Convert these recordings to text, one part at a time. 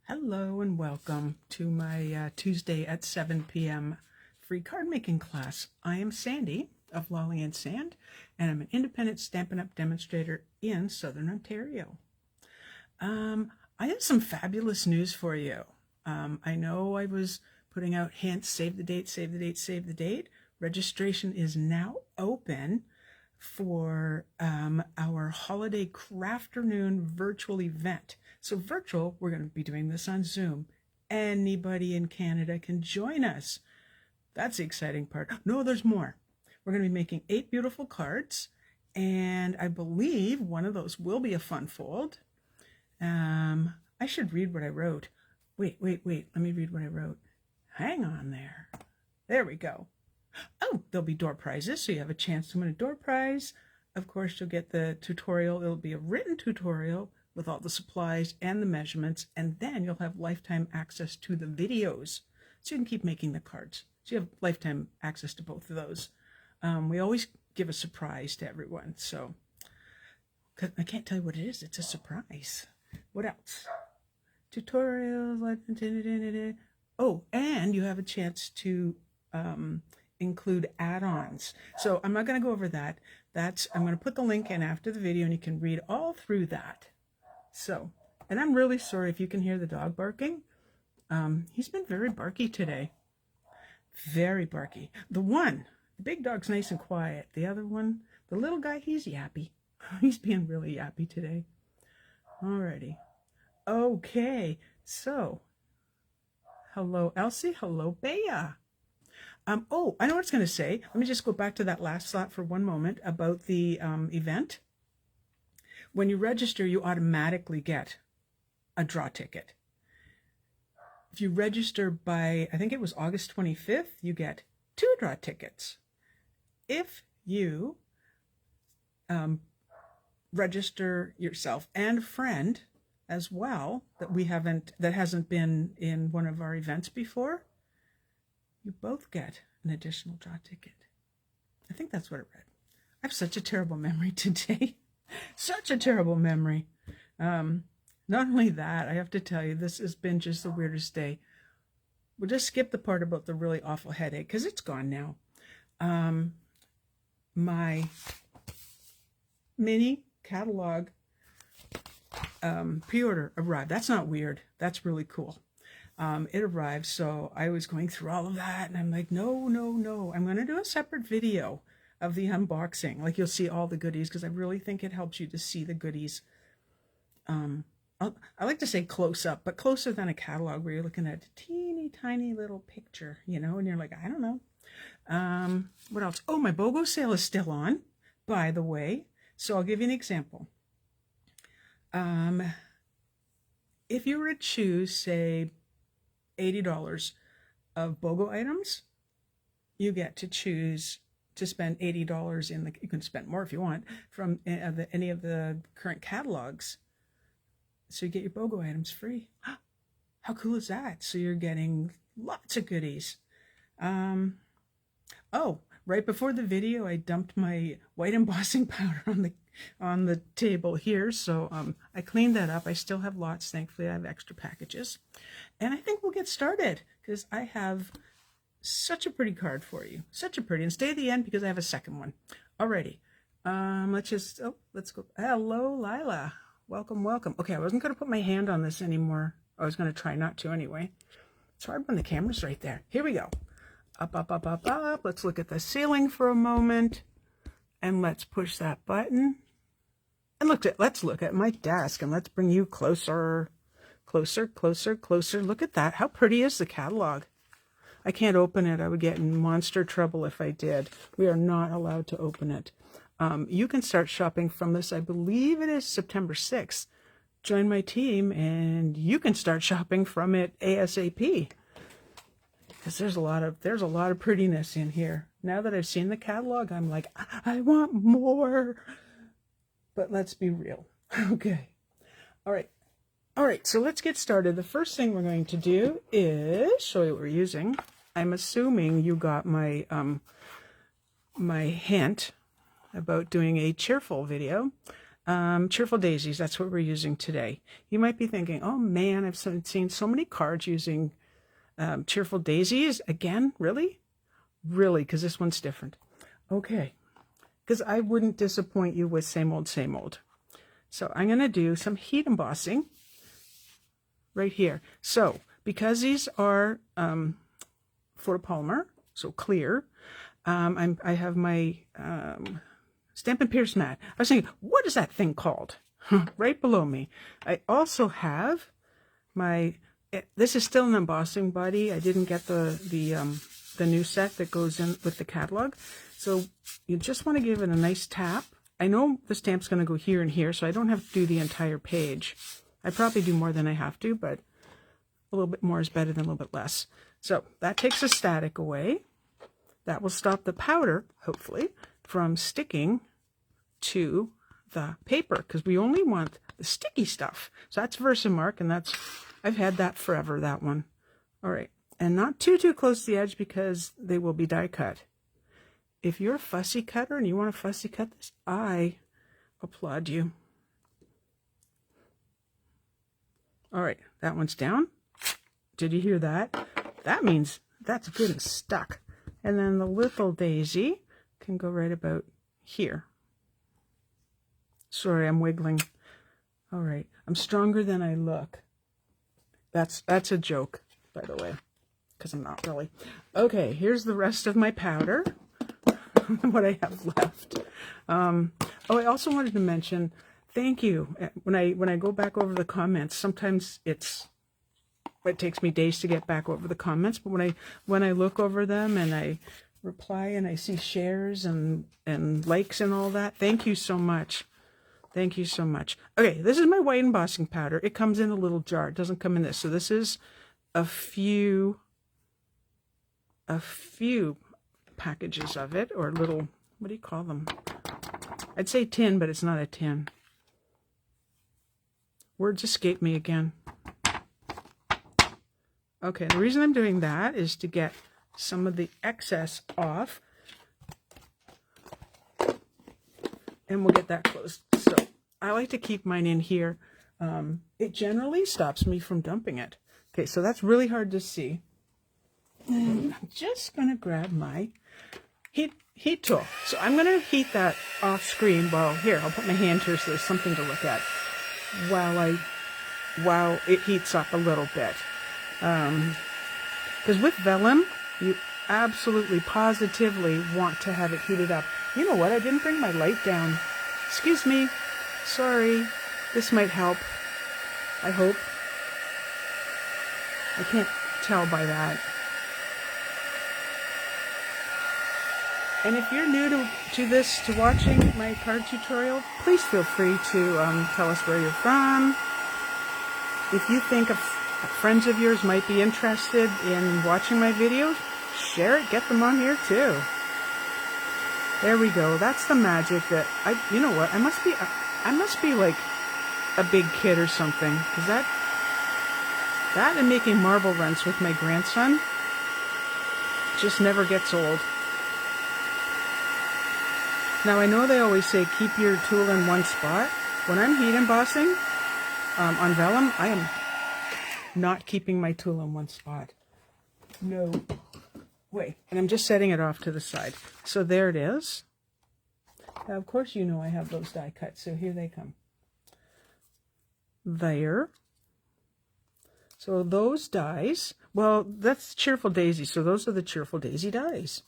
Hello and welcome to my Tuesday at 7 p.m. free card making class. I am Sandy of Lolly and Sand, and I'm an independent Stampin' Up! Demonstrator in Southern Ontario. I have some fabulous news for you. I know I was putting out hints, save the date, save the date, save the date. Registration is now open for our holiday crafternoon virtual event. So virtual, we're going to be doing this on Zoom. Anybody in Canada can join us. That's the exciting part. No, there's more. We're going to be making 8 beautiful cards, and I believe one of those will be a fun fold. I should read what I wrote. Wait. Let me read what I wrote. Hang on there. There we go. Oh, there'll be door prizes, so you have a chance to win a door prize. Of course, you'll get the tutorial. It'll be a written tutorial with all the supplies and the measurements, and then you'll have lifetime access to the videos, so you can keep making the cards. So you have lifetime access to both of those. We always give a surprise to everyone, so I can't tell you what it is. It's a surprise. What else? Tutorials. Oh, and you have a chance to include add-ons. So I'm not going to go over that. I'm going to put the link in after the video, and you can read all through that. So, and I'm really sorry if you can hear the dog barking. He's been very barky today. Very barky. The big dog's nice and quiet. The other one, the little guy, he's yappy. He's being really yappy today. Alrighty. Okay, so, hello Elsie, hello Bea. Oh, I know what it's going to say. Let me just go back to that last slot for one moment about the event. When you register, you automatically get a draw ticket. If you register by, I think it was August 25th, you get 2 draw tickets. If you register yourself and a friend as well that hasn't been in one of our events before, you both get an additional draw ticket. I think that's what it read. I have such a terrible memory today. Such a terrible memory. Not only that, I have to tell you, this has been just the weirdest day. We'll just skip the part about the really awful headache, because it's gone now. My mini catalog pre-order arrived. That's not weird. That's really cool. It arrived, so I was going through all of that, and I'm like, no. I'm going to do a separate video of the unboxing. Like, you'll see all the goodies, because I really think it helps you to see the goodies. I like to say close up, but closer than a catalog where you're looking at a teeny tiny little picture, and you're like, I don't know. What else? Oh, my BOGO sale is still on, by the way. So I'll give you an example. If you were to choose, say, $80 of BOGO items, you get to choose to spend $80 you can spend more if you want, from any of the current catalogs. So you get your BOGO items free. How cool is that? So you're getting lots of goodies. Oh, right before the video, I dumped my white embossing powder on the table here. So I cleaned that up. I still have lots. Thankfully, I have extra packages. And I think we'll get started, because I have such a pretty card for you. Such a pretty. And stay at the end, because I have a second one. Alrighty. Let's go. Hello, Lila. Welcome. Okay, I wasn't going to put my hand on this anymore. I was going to try not to anyway. It's hard when the camera's right there. Here we go. Up. Let's look at the ceiling for a moment. And let's push that button. And let's look at my desk, and let's bring you closer. Closer. Look at that. How pretty is the catalog? I can't open it. I would get in monster trouble if I did. We are not allowed to open it. You can start shopping from this. I believe it is September 6th. Join my team, and you can start shopping from it ASAP. Because there's a lot of prettiness in here. Now that I've seen the catalog, I'm like, I want more. But let's be real. Okay. All right, so let's get started. The first thing we're going to do is show you what we're using. I'm assuming you got my my hint about doing a cheerful video. Cheerful Daisies, that's what we're using today. You might be thinking, oh man, I've seen so many cards using Cheerful Daisies. Again, really? Really, because this one's different. Okay, because I wouldn't disappoint you with same old, same old. So I'm going to do some heat embossing right here. So because these are photopolymer, so clear, I have my Stampin' Pierce mat. I was thinking, what is that thing called? Right below me. I also have my, this is still an embossing body. I didn't get the new set that goes in with the catalog. So you just want to give it a nice tap. I know the stamp's going to go here and here, so I don't have to do the entire page. I probably do more than I have to, but a little bit more is better than a little bit less. So that takes the static away. That will stop the powder, hopefully, from sticking to the paper, because we only want the sticky stuff. So that's Versamark, and that's, I've had that forever, that one. All right, and not too close to the edge because they will be die cut. If you're a fussy cutter and you want to fussy cut this, I applaud you. All right, that one's down. Did you hear that? That means that's good and stuck. And then the little daisy can go right about here. Sorry, I'm wiggling. All right, I'm stronger than I look. That's a joke, by the way, because I'm not really. Okay, here's the rest of my powder. What I have left. Oh, I also wanted to mention, thank you. When I go back over the comments, sometimes it takes me days to get back over the comments, but when I look over them and I reply and I see shares and likes and all that, thank you so much. Thank you so much. Okay, this is my white embossing powder. It comes in a little jar. It doesn't come in this. So this is a few packages of it, or little, what do you call them? I'd say tin, but it's not a tin. Words escape me again. Okay, the reason I'm doing that is to get some of the excess off, and we'll get that closed. So I like to keep mine in here. It generally stops me from dumping it. Okay, so that's really hard to see. And I'm just going to grab my heat tool. So I'm going to heat that off screen. Well, here, I'll put my hand here so there's something to look at while it heats up a little bit. Because with vellum, you absolutely, positively want to have it heated up. You know what? I didn't bring my light down. Excuse me. Sorry. This might help. I hope. I can't tell by that. And if you're new to watching my card tutorial, please feel free to tell us where you're from. If you think friends of yours might be interested in watching my videos, share it, get them on here too. There we go. That's the magic that you know what? I must be like a big kid or something, because that and making marble runs with my grandson just never gets old. Now, I know they always say keep your tool in one spot. When I'm heat embossing on vellum, I am not keeping my tool in one spot. No way. And I'm just setting it off to the side. So there it is. Now, of course, you know I have those die cut, so here they come. There. So those dies, well, that's Cheerful Daisy, so those are the Cheerful Daisy dies.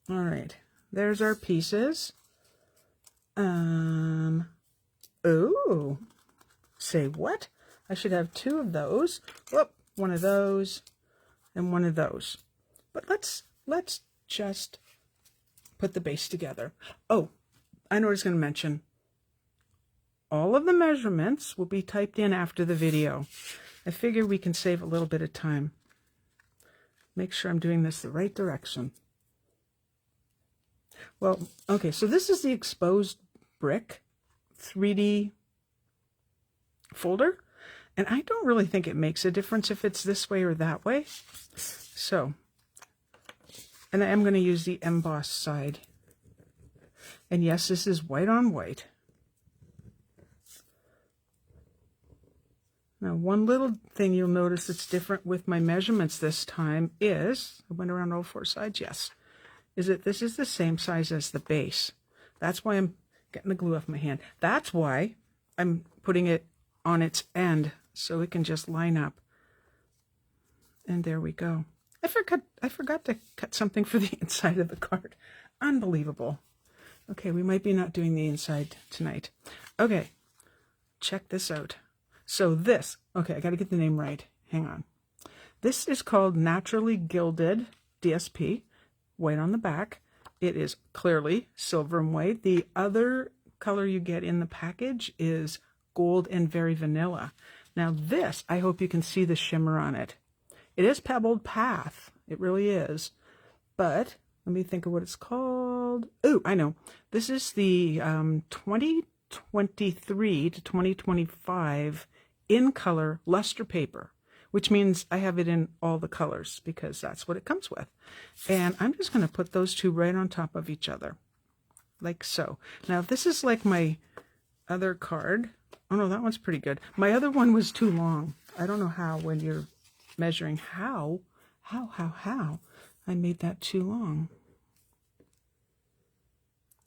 All right. There's our pieces. Oh, say what? I should have two of those. Whoop, one of those and one of those. But let's just put the base together. Oh, I know what I was going to mention. All of the measurements will be typed in after the video. I figure we can save a little bit of time. Make sure I'm doing this the right direction. Well, okay, so this is the exposed brick 3D folder, and I don't really think it makes a difference if it's this way or that way. So, and I am going to use the embossed side. And yes, this is white on white. Now, one little thing you'll notice that's different with my measurements this time is, I went around all four sides, yes, is that this is the same size as the base. That's why I'm getting the glue off my hand. That's why I'm putting it on its end so it can just line up. And there we go. I forgot to cut something for the inside of the card. Unbelievable. Okay, we might be not doing the inside tonight. Okay, check this out. So this, okay, I got to get the name right. Hang on. This is called Naturally Gilded DSP, white on the back. It is clearly silver and white. The other color you get in the package is gold and very vanilla. Now this, I hope you can see the shimmer on it. It is Pebbled Path. It really is. But let me think of what it's called. Oh, I know. This is the 2023 to 2025 in color luster paper, which means I have it in all the colors because that's what it comes with. And I'm just going to put those two right on top of each other, like so. Now, if this is like my other card, oh no, that one's pretty good. My other one was too long. I don't know how, when you're measuring, how I made that too long.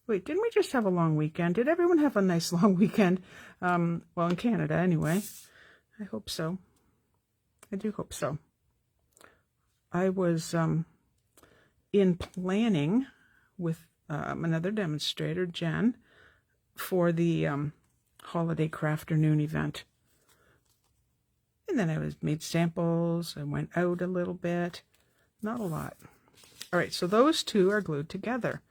Wait, didn't we just have a long weekend? Did everyone have a nice long weekend? Well, in Canada anyway. I hope so. I do hope so. I was in planning with another demonstrator, Jen, for the holiday crafternoon event. And then I made samples. I went out a little bit. Not a lot. All right, so those two are glued together.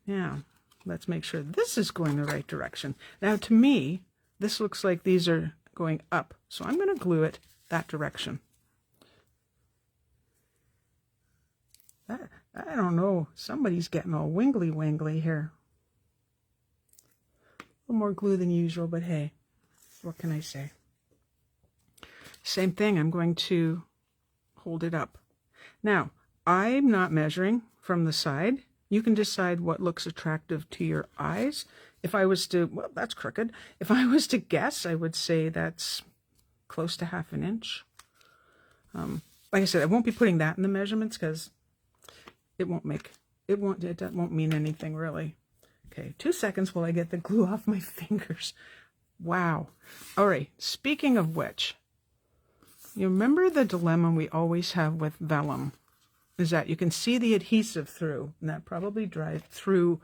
Now, let's make sure this is going the right direction. Now, to me, this looks like these are going up. So I'm going to glue it that direction. I don't know. Somebody's getting all wingly here. A little more glue than usual, but hey, what can I say? Same thing. I'm going to hold it up. Now, I'm not measuring from the side. You can decide what looks attractive to your eyes. If I was to, well, that's crooked. If I was to guess, I would say that's close to 1/2 inch. Like I said, I won't be putting that in the measurements because it won't mean anything really. Okay, 2 seconds while I get the glue off my fingers. Wow. All right, speaking of which, you remember the dilemma we always have with vellum is that you can see the adhesive through, and that probably drives through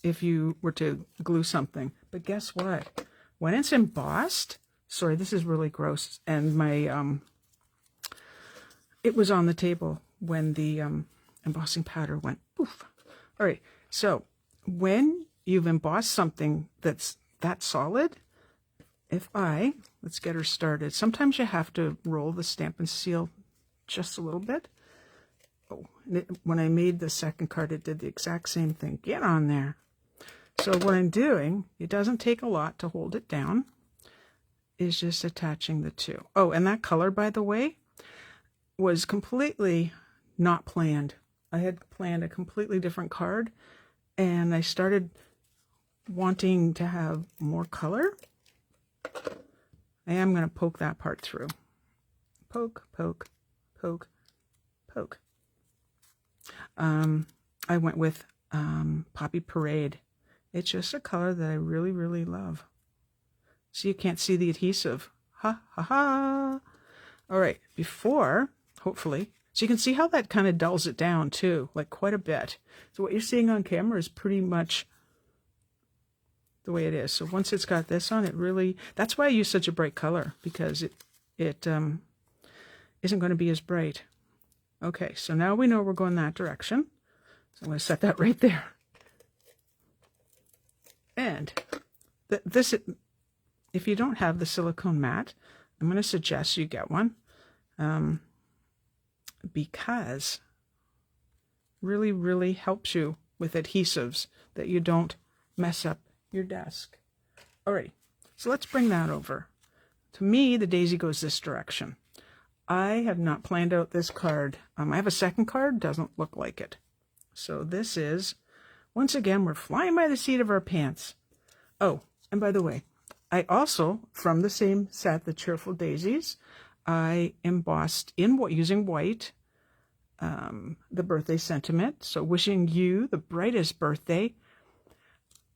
if you were to glue something. But guess what? When it's embossed, sorry, this is really gross, and my it was on the table when the embossing powder went poof. All right, so when you've embossed something that's that solid, let's get her started. Sometimes you have to roll the Stampin' seal just a little bit. Oh, when I made the second card, it did the exact same thing. Get on there. So what I'm doing, it doesn't take a lot to hold it down, is just attaching the two. Oh, and that color, by the way, was completely not planned. I had planned a completely different card, and I started wanting to have more color. I am going to poke that part through. Poke, poke, poke, poke. I went with Poppy Parade. It's just a color that I really, really love. So you can't see the adhesive. Ha, ha, ha. All right, before, hopefully, so you can see how that kind of dulls it down too, like quite a bit. So what you're seeing on camera is pretty much the way it is. So once it's got this on, it really, that's why I use such a bright color, because it isn't going to be as bright. Okay, so now we know we're going that direction. So I'm going to set that right there. And this, if you don't have the silicone mat, I'm going to suggest you get one, because really, really helps you with adhesives that you don't mess up your desk. All right, so let's bring that over. To me, the daisy goes this direction. I have not planned out this card. I have a second card, doesn't look like it. So this is, once again, we're flying by the seat of our pants. Oh, and by the way, I also, from the same set, the Cheerful Daisies, I embossed in using white the birthday sentiment. So wishing you the brightest birthday.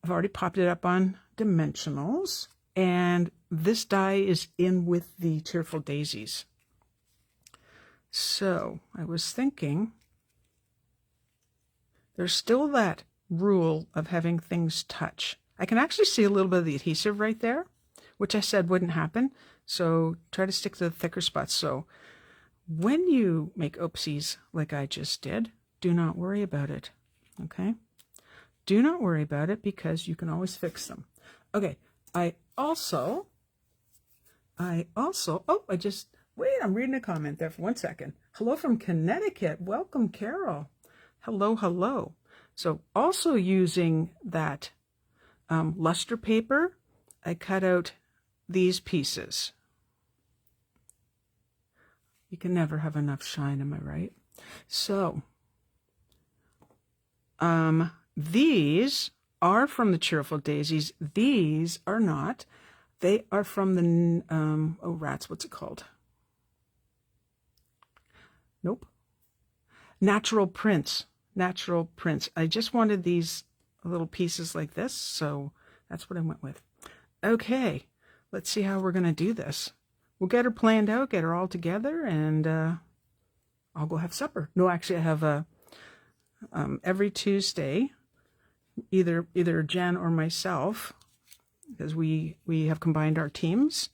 I've already popped it up on dimensionals. And this die is in with the Cheerful Daisies. So I was thinking, there's still that rule of having things touch. I can actually see a little bit of the adhesive right there, which I said wouldn't happen. So try to stick to the thicker spots. So when you make oopsies like I just did, do not worry about it. Okay? Do not worry about it because you can always fix them. Okay, I'm reading a comment there for 1 second. Hello from Connecticut. Welcome, Carol. Hello, hello. So also using that luster paper, I cut out these pieces. You can never have enough shine, am I right? So, these are from the Cheerful Daisies. These are not. They are from the, oh rats, what's it called? Nope. Natural Prints. Natural Prints. I just wanted these little pieces like this, so that's what I went with. Okay, let's see how we're going to do this. We'll get her planned out, get her all together, and I'll go have supper. No, actually, I have every Tuesday, either Jen or myself, because we have combined our teams.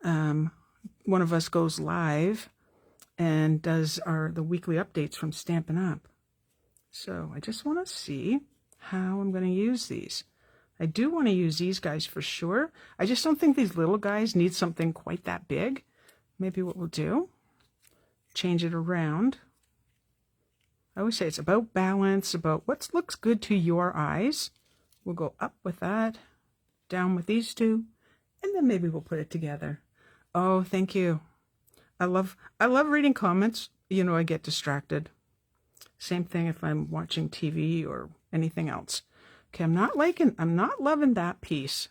One of us goes live and does the weekly updates from Stampin' Up. So I just want to see how I'm going to use these. I do want to use these guys for sure. I just don't think these little guys need something quite that big. Maybe what we'll do, change it around. I always say it's about balance, about what looks good to your eyes. We'll go up with that, down with these two, and then maybe we'll put it together. Oh, thank you. I love reading comments. You know, I get distracted. Same thing if I'm watching TV or anything else. Okay, I'm not loving that piece.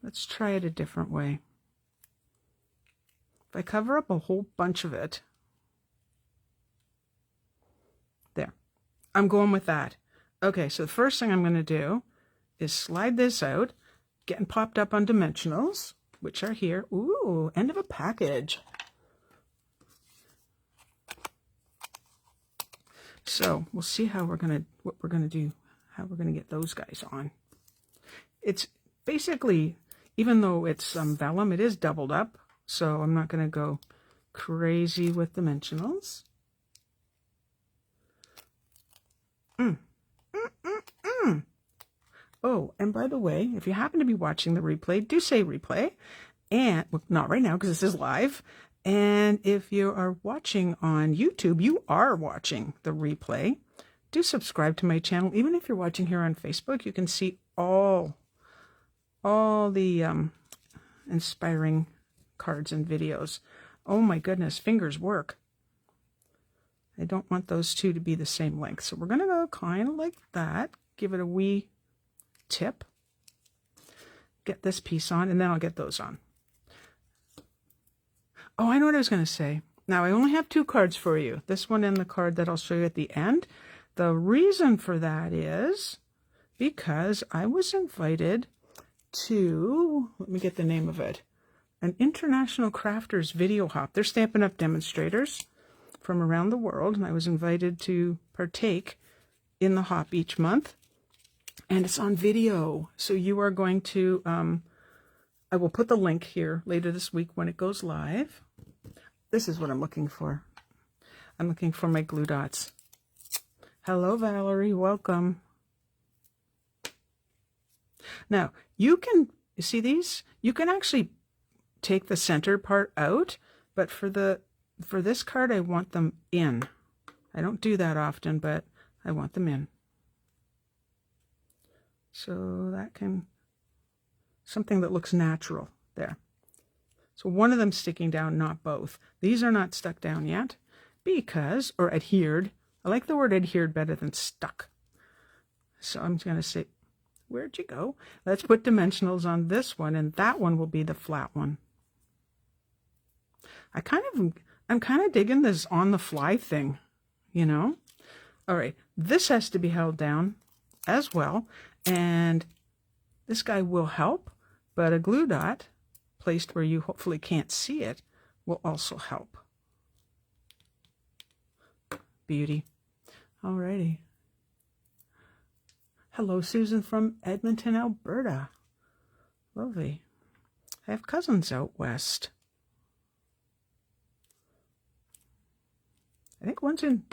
Let's try it a different way. If I cover up a whole bunch of it, there, I'm going with that. Okay, so the first thing I'm going to do is slide this out, getting popped up on dimensionals, which are here. Ooh, end of a package. So we'll see how what we're gonna do, how we're gonna get those guys on. It's basically, even though it's vellum, it is doubled up, so I'm not gonna go crazy with dimensionals. Oh, and by the way, if you happen to be watching the replay, do say replay, and well, not right now because this is live. And if you are watching on YouTube, you are watching the replay. Do subscribe to my channel. Even if you're watching here on Facebook, you can see all the inspiring cards and videos. Oh my goodness, fingers work. I don't want those two to be the same length. So we're going to go kind of like that. Give it a wee tip. Get this piece on, and then I'll get those on. Oh, I know what I was going to say. Now, I only have 2 cards for you. This one and the card that I'll show you at the end. The reason for that is because I was invited to, let me get the name of it, an International Crafters video hop. They're Stampin' Up! Demonstrators from around the world, and I was invited to partake in the hop each month. And it's on video, so you are going to, I will put the link here later this week when it goes live. This is what I'm looking for. I'm looking for my glue dots. Hello, Valerie. Welcome. Now, you see these? You can actually take the center part out, but for this card, I want them in. I don't do that often, but I want them in. So that can, something that looks natural there. So one of them sticking down, not both. These are not stuck down yet because, or adhered. I like the word adhered better than stuck. So I'm going to say, Where'd you go? Let's put dimensionals on this one, and that one will be the flat one. I'm kind of digging this on the fly thing, you know? All right, this has to be held down as well, and this guy will help, but a glue dot placed where you hopefully can't see it will also help. Beauty. Alrighty. Hello, Susan from Edmonton, Alberta. Lovely. I have cousins out west. I think one's in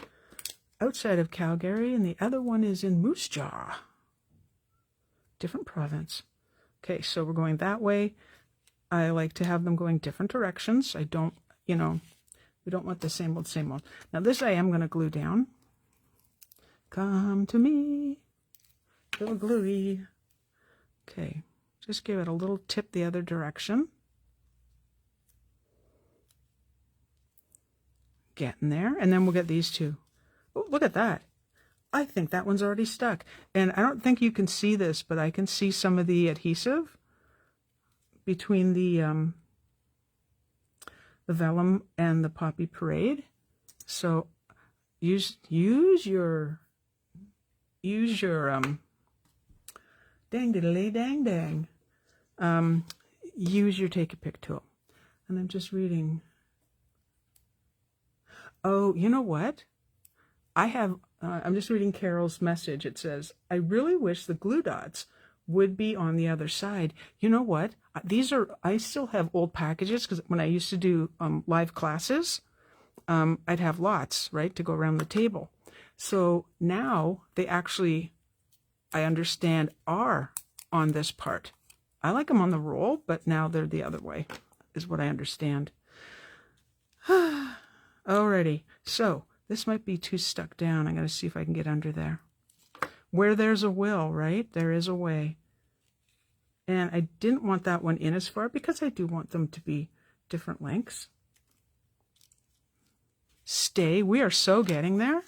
outside of Calgary and the other one is in Moose Jaw. Different province. Okay, so we're going that way. I like to have them going different directions. I don't, you know, we don't want the same old, same old. Now this I am going to glue down. Come to me, little gluey. Okay, just give it a little tip the other direction. Getting there, and then we'll get these two. Oh, look at that. I think that one's already stuck. And I don't think you can see this, but I can see some of the adhesive between the vellum and the Poppy Parade. So use your dang diddly dang dang. Use your take a pick tool. And I'm just reading. Oh, you know what? I have, I'm just reading Carol's message. It says, I really wish the glue dots would be on the other side. You know what? I still have old packages because when I used to do live classes, I'd have lots, right, to go around the table. So now they actually, I understand, are on this part. I like them on the roll, but now they're the other way, is what I understand. Alrighty, so this might be too stuck down. I'm going to see if I can get under there. Where there's a will, right, there is a way. And I didn't want that one in as far because I do want them to be different lengths. Stay. We are so getting there.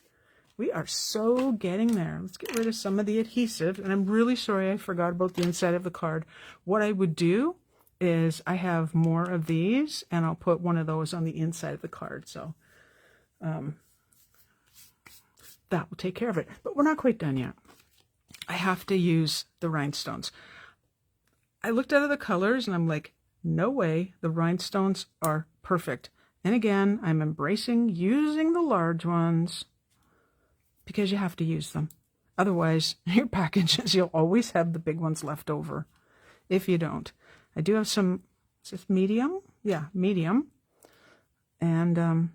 We are so getting there. Let's get rid of some of the adhesive. And I'm really sorry I forgot about the inside of the card. What I would do is I have more of these and I'll put one of those on the inside of the card. So that will take care of it. But we're not quite done yet. I have to use the rhinestones. I looked at the colors and I'm like, no way, the rhinestones are perfect. And again, I'm embracing using the large ones because you have to use them. Otherwise, your packages, you'll always have the big ones left over if you don't. I do have some, is this medium? Yeah, medium. And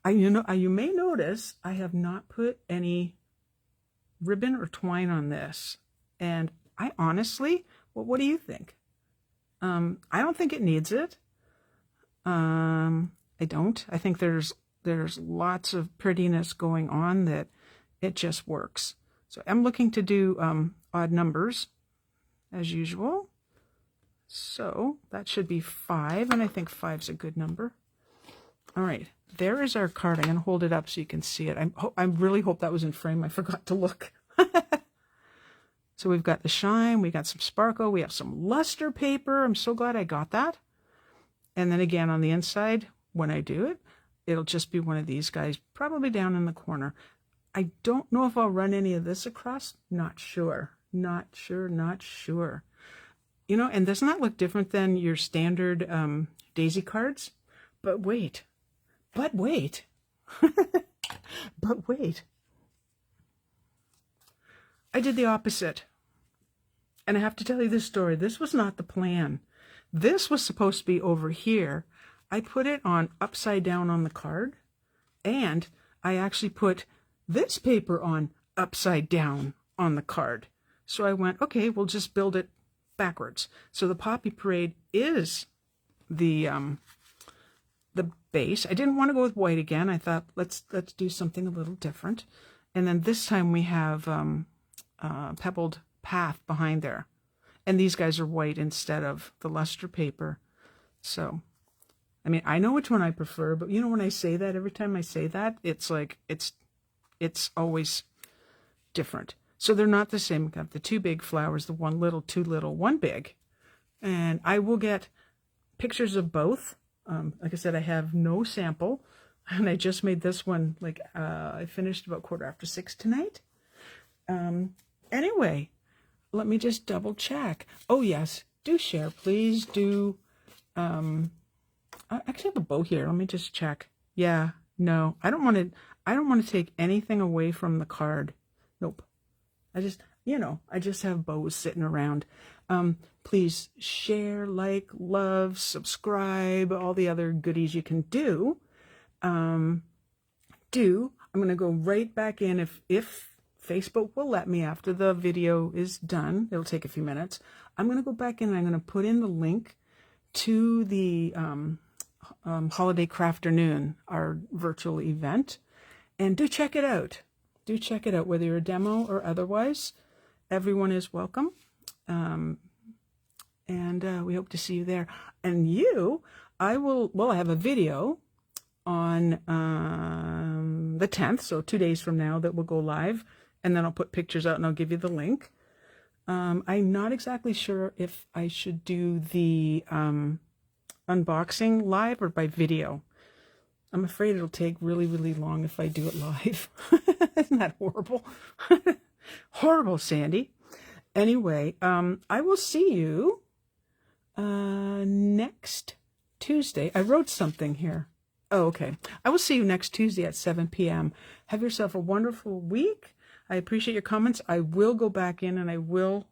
you may notice I have not put any ribbon or twine on this. And I honestly, well, what do you think? I don't think it needs it. I don't. I think there's lots of prettiness going on that it just works. So I'm looking to do odd numbers as usual. So that should be 5, and I think 5's a good number. All right, there is our card. I'm going to hold it up so you can see it. I really hope that was in frame. I forgot to look. So we've got the shine, we got some sparkle, we have some luster paper. I'm so glad I got that. And then again on the inside, when I do it, it'll just be one of these guys, probably down in the corner. I don't know if I'll run any of this across. Not sure. Not sure. You know, and doesn't that look different than your standard daisy cards? But wait. But wait. I did the opposite. And I have to tell you this story. This was not the plan. This was supposed to be over here. I put it on upside down on the card. And I actually put this paper on upside down on the card. So I went, okay, we'll just build it backwards. So the Poppy Parade is the base. I didn't want to go with white again. I thought, let's do something a little different. And then this time we have Pebbled path behind there. And these guys are white instead of the luster paper. So, I mean, I know which one I prefer, but you know, when I say that, every time I say that, it's like, it's always different. So they're not the same. I've got the 2 big flowers, the 1 little, 2 little, 1 big. And I will get pictures of both. Like I said, I have no sample. And I just made this one, like, I finished about 6:15 tonight. Anyway, let me just double check. Oh, yes, do share. Please do. I actually have a bow here. Let me just check. Yeah, no, I don't want to take anything away from the card. Nope. I just have bows sitting around. Please share, like, love, subscribe, all the other goodies you can do. I'm going to go right back in if Facebook will let me after the video is done. It'll take a few minutes. I'm going to go back in and I'm going to put in the link to the Holiday Crafternoon, our virtual event. And do check it out. Do check it out, whether you're a demo or otherwise. Everyone is welcome. And we hope to see you there. And I have a video on the 10th, so 2 days from now, that will go live, and then I'll put pictures out and I'll give you the link. I'm not exactly sure if I should do the unboxing live or by video. I'm afraid it'll take really, really long if I do it live. Isn't that horrible? Horrible, Sandy. Anyway, I will see you next Tuesday. I wrote something here. Oh, okay. I will see you next Tuesday at 7 p.m. Have yourself a wonderful week. I appreciate your comments. I will go back in and I will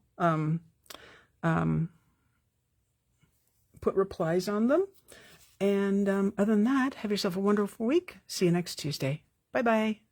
put replies on them. And other than that, have yourself a wonderful week. See you next Tuesday. Bye-bye.